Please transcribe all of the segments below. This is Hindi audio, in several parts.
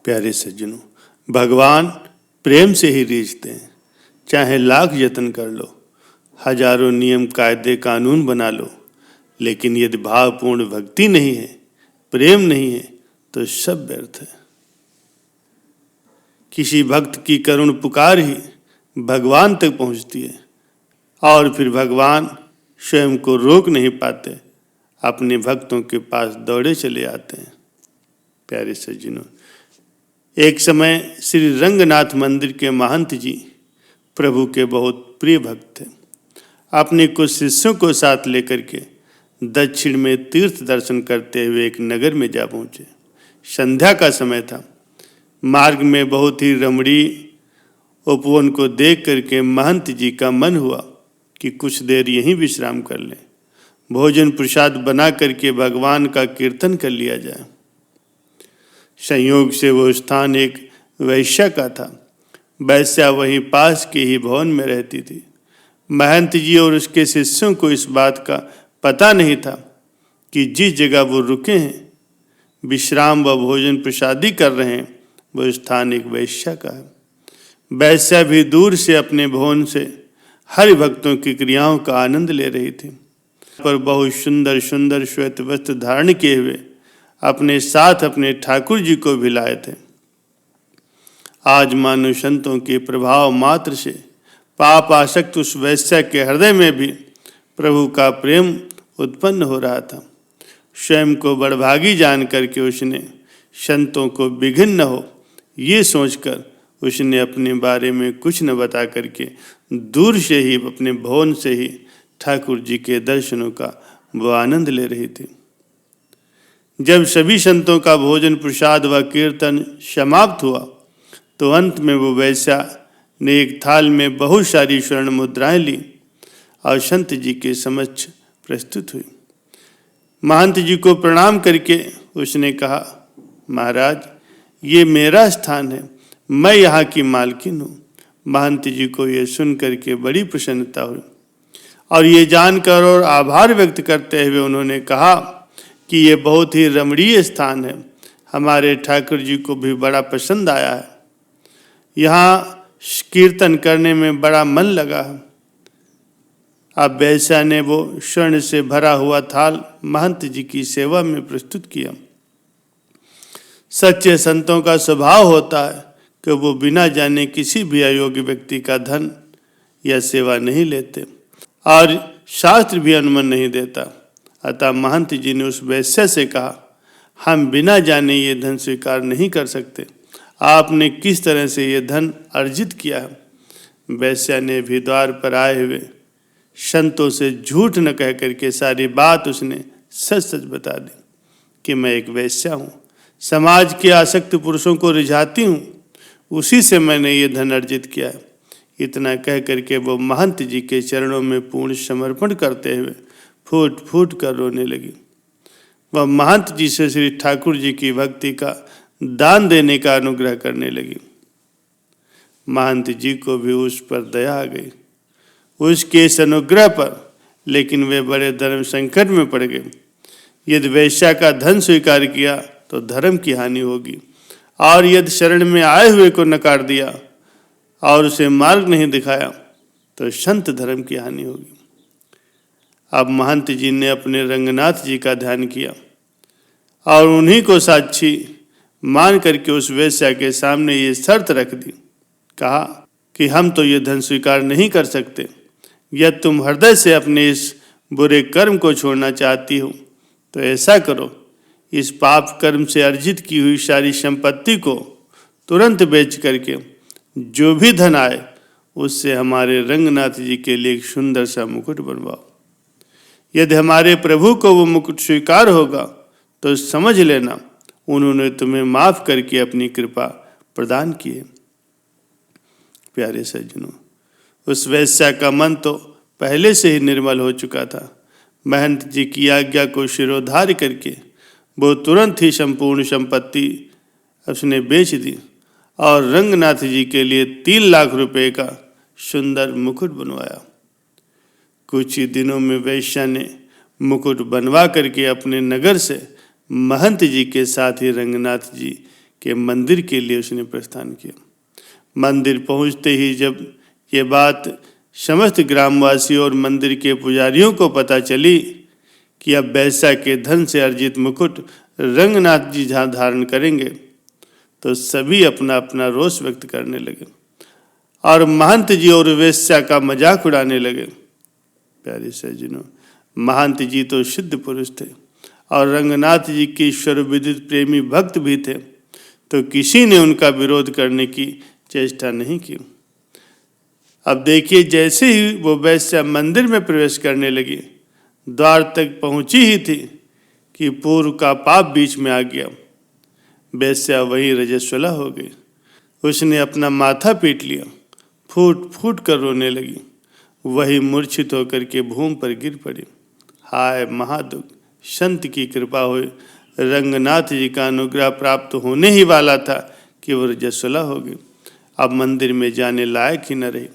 प्यारे सज्जनों, भगवान प्रेम से ही रीझते हैं। चाहे लाख यत्न कर लो, हजारों नियम कायदे कानून बना लो, लेकिन यदि भावपूर्ण भक्ति नहीं है, प्रेम नहीं है, तो सब व्यर्थ है। किसी भक्त की करुण पुकार ही भगवान तक पहुंचती है और फिर भगवान स्वयं को रोक नहीं पाते, अपने भक्तों के पास दौड़े चले आते हैं। प्यारे सज्जनों, एक समय श्री रंगनाथ मंदिर के महंत जी प्रभु के बहुत प्रिय भक्त थे। अपने कुछ शिष्यों को साथ लेकर के दक्षिण में तीर्थ दर्शन करते हुए एक नगर में जा पहुंचे। संध्या का समय था। मार्ग में बहुत ही रमणीय उपवन को देख करके महंत जी का मन हुआ कि कुछ देर यहीं विश्राम कर लें, भोजन प्रसाद बना करके भगवान का कीर्तन कर लिया जाए। संयोग से वो स्थान एक वैश्या का था। वैश्या वहीं पास के ही भवन में रहती थी। महंत जी और उसके शिष्यों को इस बात का पता नहीं था कि जिस जगह वो रुके हैं, विश्राम व भोजन प्रसादी कर रहे हैं, वो स्थान एक वैश्या का है। वैश्या भी दूर से अपने भवन से हरि भक्तों की क्रियाओं का आनंद ले रही थी। पर बहुत सुंदर सुंदर श्वेत वस्त्र धारण किए हुए अपने साथ अपने ठाकुर जी को भी लाए थे। आज मानो संतों के प्रभाव मात्र से पाप आसक्त उस वैश्या के हृदय में भी प्रभु का प्रेम उत्पन्न हो रहा था। स्वयं को बड़भागी जान करके उसने संतों को विघ्न न हो, ये सोचकर उसने अपने बारे में कुछ न बता करके दूर से ही अपने भवन से ही ठाकुर जी के दर्शनों का वो आनंद ले रही थी। जब सभी संतों का भोजन प्रसाद व कीर्तन समाप्त हुआ तो अंत में वो वैश्या ने एक थाल में बहुत सारी स्वर्ण मुद्राएं ली और संत जी के समक्ष प्रस्तुत हुई। महंत जी को प्रणाम करके उसने कहा, महाराज, ये मेरा स्थान है, मैं यहाँ की मालकिन हूँ। महंत जी को ये सुन करके बड़ी प्रसन्नता हुई और ये जानकर और आभार व्यक्त करते हुए उन्होंने कहा कि ये बहुत ही रमणीय स्थान है, हमारे ठाकुर जी को भी बड़ा पसंद आया है, यहाँ कीर्तन करने में बड़ा मन लगा है। अब वैश्या ने वो स्वर्ण से भरा हुआ थाल महंत जी की सेवा में प्रस्तुत किया। सच्चे संतों का स्वभाव होता है कि वो बिना जाने किसी भी अयोग्य व्यक्ति का धन या सेवा नहीं लेते और शास्त्र भी अनुमति नहीं देता। अतः महंत जी ने उस वैश्य से कहा, हम बिना जाने ये धन स्वीकार नहीं कर सकते, आपने किस तरह से ये धन अर्जित किया है। वैश्या ने भी द्वार पर आए हुए संतों से झूठ न कह करके सारी बात उसने सच सच बता दी कि मैं एक वैश्या हूँ, समाज के आसक्त पुरुषों को रिझाती हूँ, उसी से मैंने ये धन अर्जित किया है। इतना कह करके वो महंत जी के चरणों में पूर्ण समर्पण करते हुए फूट फूट कर रोने लगी। वह महंत जी से श्री ठाकुर जी की भक्ति का दान देने का अनुग्रह करने लगी। महंत जी को भी उस पर दया आ गई, उसके इस अनुग्रह पर, लेकिन वे बड़े धर्म संकट में पड़ गए। यदि वैश्या का धन स्वीकार किया तो धर्म की हानि होगी, और यदि शरण में आए हुए को नकार दिया और उसे मार्ग नहीं दिखाया तो संत धर्म की हानि होगी। अब महंत जी ने अपने रंगनाथ जी का ध्यान किया और उन्हीं को साक्षी मान करके उस वैश्या के सामने ये शर्त रख दी। कहा कि हम तो ये धन स्वीकार नहीं कर सकते, यदि तुम हृदय से अपने इस बुरे कर्म को छोड़ना चाहती हो तो ऐसा करो, इस पाप कर्म से अर्जित की हुई सारी संपत्ति को तुरंत बेच करके जो भी धन आए उससे हमारे रंगनाथ जी के लिए एक सुंदर सा मुकुट बनवाओ। यदि हमारे प्रभु को वो मुकुट स्वीकार होगा तो समझ लेना उन्होंने तुम्हें माफ करके अपनी कृपा प्रदान की है। प्यारे सज्जनों, उस वैश्या का मन तो पहले से ही निर्मल हो चुका था। महंत जी की आज्ञा को शिरोधार्य करके वो तुरंत ही संपूर्ण संपत्ति उसने बेच दी और रंगनाथ जी के लिए 3 लाख रुपए का सुंदर मुकुट बनवाया। कुछ ही दिनों में वैश्या ने मुकुट बनवा करके अपने नगर से महंत जी के साथ ही रंगनाथ जी के मंदिर के लिए उसने प्रस्थान किया। मंदिर पहुंचते ही जब ये बात समस्त ग्रामवासियों और मंदिर के पुजारियों को पता चली कि अब वेश्या के धन से अर्जित मुकुट रंगनाथ जी जहाँ धारण करेंगे, तो सभी अपना अपना रोष व्यक्त करने लगे और महंत जी और वेश्या का मजाक उड़ाने लगे। प्यारे सज्जनों, महंत जी तो सिद्ध पुरुष थे और रंगनाथ जी के ईश्वर विदित प्रेमी भक्त भी थे, तो किसी ने उनका विरोध करने की चेष्टा नहीं की। अब देखिए, जैसे ही वो वेश्या मंदिर में प्रवेश करने लगी, द्वार तक पहुंची ही थी कि पूर्व का पाप बीच में आ गया। वेश्या वही रजस्वला हो गई। उसने अपना माथा पीट लिया, फूट फूट कर रोने लगी। वही मूर्छित होकर के भूमि पर गिर पड़ी। हाय महादुख! संत की कृपा हुई, रंगनाथ जी का अनुग्रह प्राप्त होने ही वाला था कि वो रजस्वला हो गई। अब मंदिर में जाने लायक ही न रही।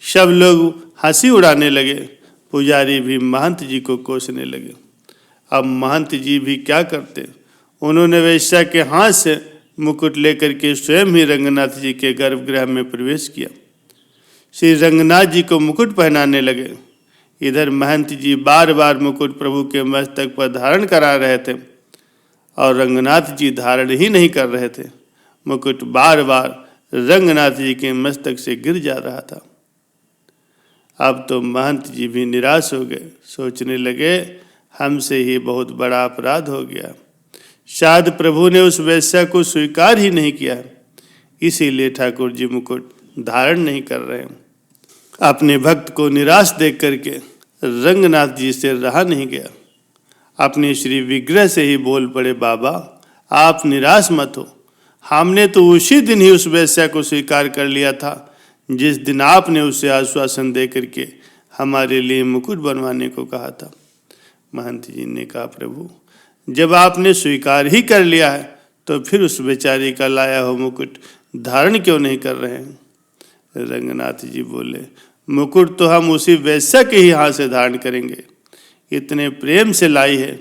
सब लोग हंसी उड़ाने लगे। पुजारी भी महंत जी को कोसने लगे। अब महंत जी भी क्या करते, उन्होंने वेश्या के हाथ से मुकुट लेकर के स्वयं ही रंगनाथ जी के गर्भगृह में प्रवेश किया। श्री रंगनाथ जी को मुकुट पहनाने लगे। इधर महंत जी बार बार मुकुट प्रभु के मस्तक पर धारण करा रहे थे और रंगनाथ जी धारण ही नहीं कर रहे थे। मुकुट बार बार रंगनाथ जी के मस्तक से गिर जा रहा था। अब तो महंत जी भी निराश हो गए। सोचने लगे, हमसे ही बहुत बड़ा अपराध हो गया। शायद प्रभु ने उस वेश्या को स्वीकार ही नहीं किया, इसीलिए ठाकुर जी मुकुट धारण नहीं कर रहे हैं। अपने भक्त को निराश देख करके रंगनाथ जी से रहा नहीं गया। अपने श्री विग्रह से ही बोल पड़े, बाबा आप निराश मत हो। हमने तो उसी दिन ही उस वेश्या को स्वीकार कर लिया था जिस दिन आपने उसे आश्वासन दे करके हमारे लिए मुकुट बनवाने को कहा था। महंत जी ने कहा, प्रभु जब आपने स्वीकार ही कर लिया है तो फिर उस बेचारी का लाया हो मुकुट धारण क्यों नहीं कर रहे हैं? रंगनाथ जी बोले, मुकुट तो हम उसी वेश्या के ही हाथ से धारण करेंगे। इतने प्रेम से लाई है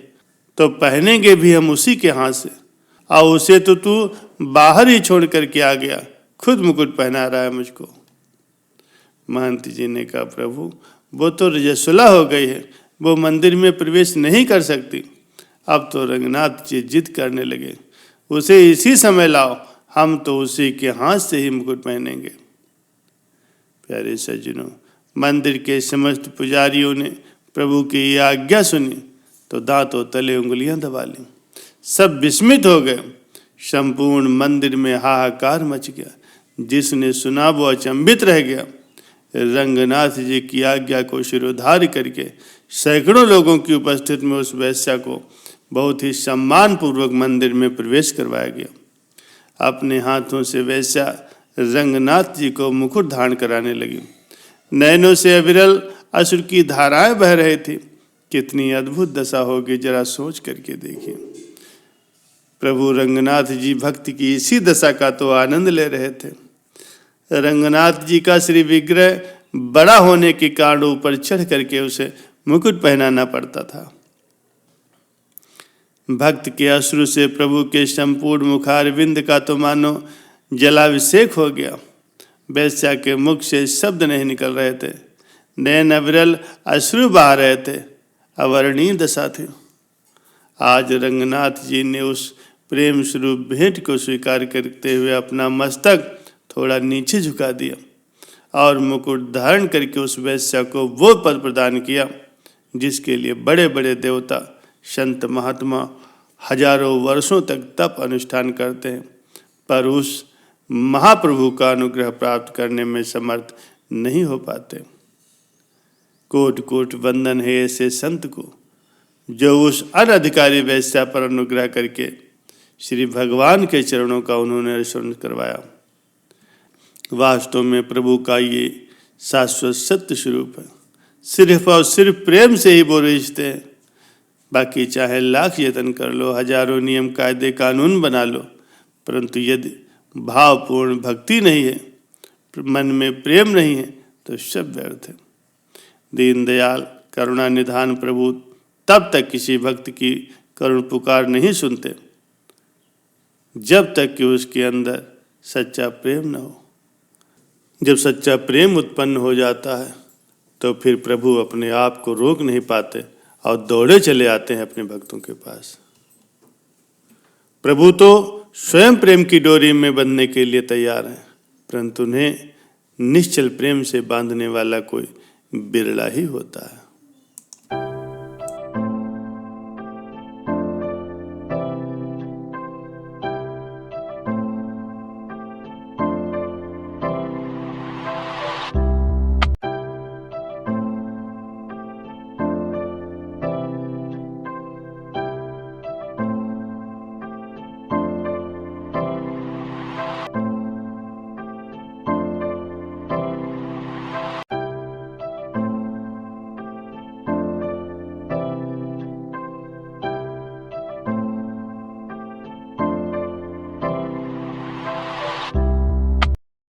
तो पहनेंगे भी हम उसी के हाथ से। और उसे तो तू बाहर ही छोड़ करके आ गया, खुद मुकुट पहना रहा है मुझको। महंत जी ने कहा, प्रभु वो तो रजस्वला हो गई है, वो मंदिर में प्रवेश नहीं कर सकती। अब तो रंगनाथ जी जिद करने लगे, उसे इसी समय लाओ, हम तो उसी के हाथ से ही मुकुट पहनेंगे। प्यारे सज्जनों, मंदिर के समस्त पुजारियों ने प्रभु की यह आज्ञा सुनी तो दांतों तले उंगलियां दबा ली। सब विस्मित हो गए। संपूर्ण मंदिर में हाहाकार मच गया। जिसने सुना वो अचंभित रह गया। रंगनाथ जी की आज्ञा को शिरोधार्य करके सैकड़ों लोगों की उपस्थिति में उस वेश्या को बहुत ही सम्मान पूर्वक मंदिर में प्रवेश करवाया गया। अपने हाथों से वेश्या रंगनाथ जी को मुकुट धारण कराने लगी। नैनों से अविरल अश्रु की धाराएं बह रही थी। कितनी अद्भुत दशा होगी, जरा सोच करके देखिए। प्रभु रंगनाथ जी भक्ति की इसी दशा का तो आनंद ले रहे थे। रंगनाथ जी का श्री विग्रह बड़ा होने के कारण ऊपर चढ़ करके उसे मुकुट पहनाना पड़ता था। भक्त के अश्रु से प्रभु के संपूर्ण मुखारविंद का तो मानो जलाभिषेक हो गया। वेश्या के मुख से शब्द नहीं निकल रहे थे। नैन अविरल अश्रु बहा रहे थे। अवर्णीय दशा थी। आज रंगनाथ जी ने उस प्रेम स्वरूप भेंट को स्वीकार करते हुए अपना मस्तक थोड़ा नीचे झुका दिया और मुकुट धारण करके उस वेश्या को वो पद प्रदान किया जिसके लिए बड़े बड़े देवता संत महात्मा हजारों वर्षों तक तप अनुष्ठान करते हैं, पर उस महाप्रभु का अनुग्रह प्राप्त करने में समर्थ नहीं हो पाते। कोट कोट वंदन है ऐसे संत को जो उस अनधिकारी वेश्या पर अनुग्रह करके श्री भगवान के चरणों का उन्होंने स्मरण करवाया। वास्तव में प्रभु का ये शाश्वत सत्य स्वरूप है। सिर्फ और सिर्फ प्रेम से ही वो रिश्ते हैं। बाकी चाहे लाख यत्न कर लो, हजारों नियम कायदे कानून बना लो, परंतु यदि भावपूर्ण भक्ति नहीं है, मन में प्रेम नहीं है, तो सब व्यर्थ है। दीनदयाल करुणा निधान प्रभु तब तक किसी भक्त की करुण पुकार नहीं सुनते जब तक कि उसके अंदर सच्चा प्रेम न हो। जब सच्चा प्रेम उत्पन्न हो जाता है तो फिर प्रभु अपने आप को रोक नहीं पाते और दौड़े चले आते हैं अपने भक्तों के पास। प्रभु तो स्वयं प्रेम की डोरी में बंधने के लिए तैयार हैं, परंतु उन्हें निश्चल प्रेम से बांधने वाला कोई बिरला ही होता है।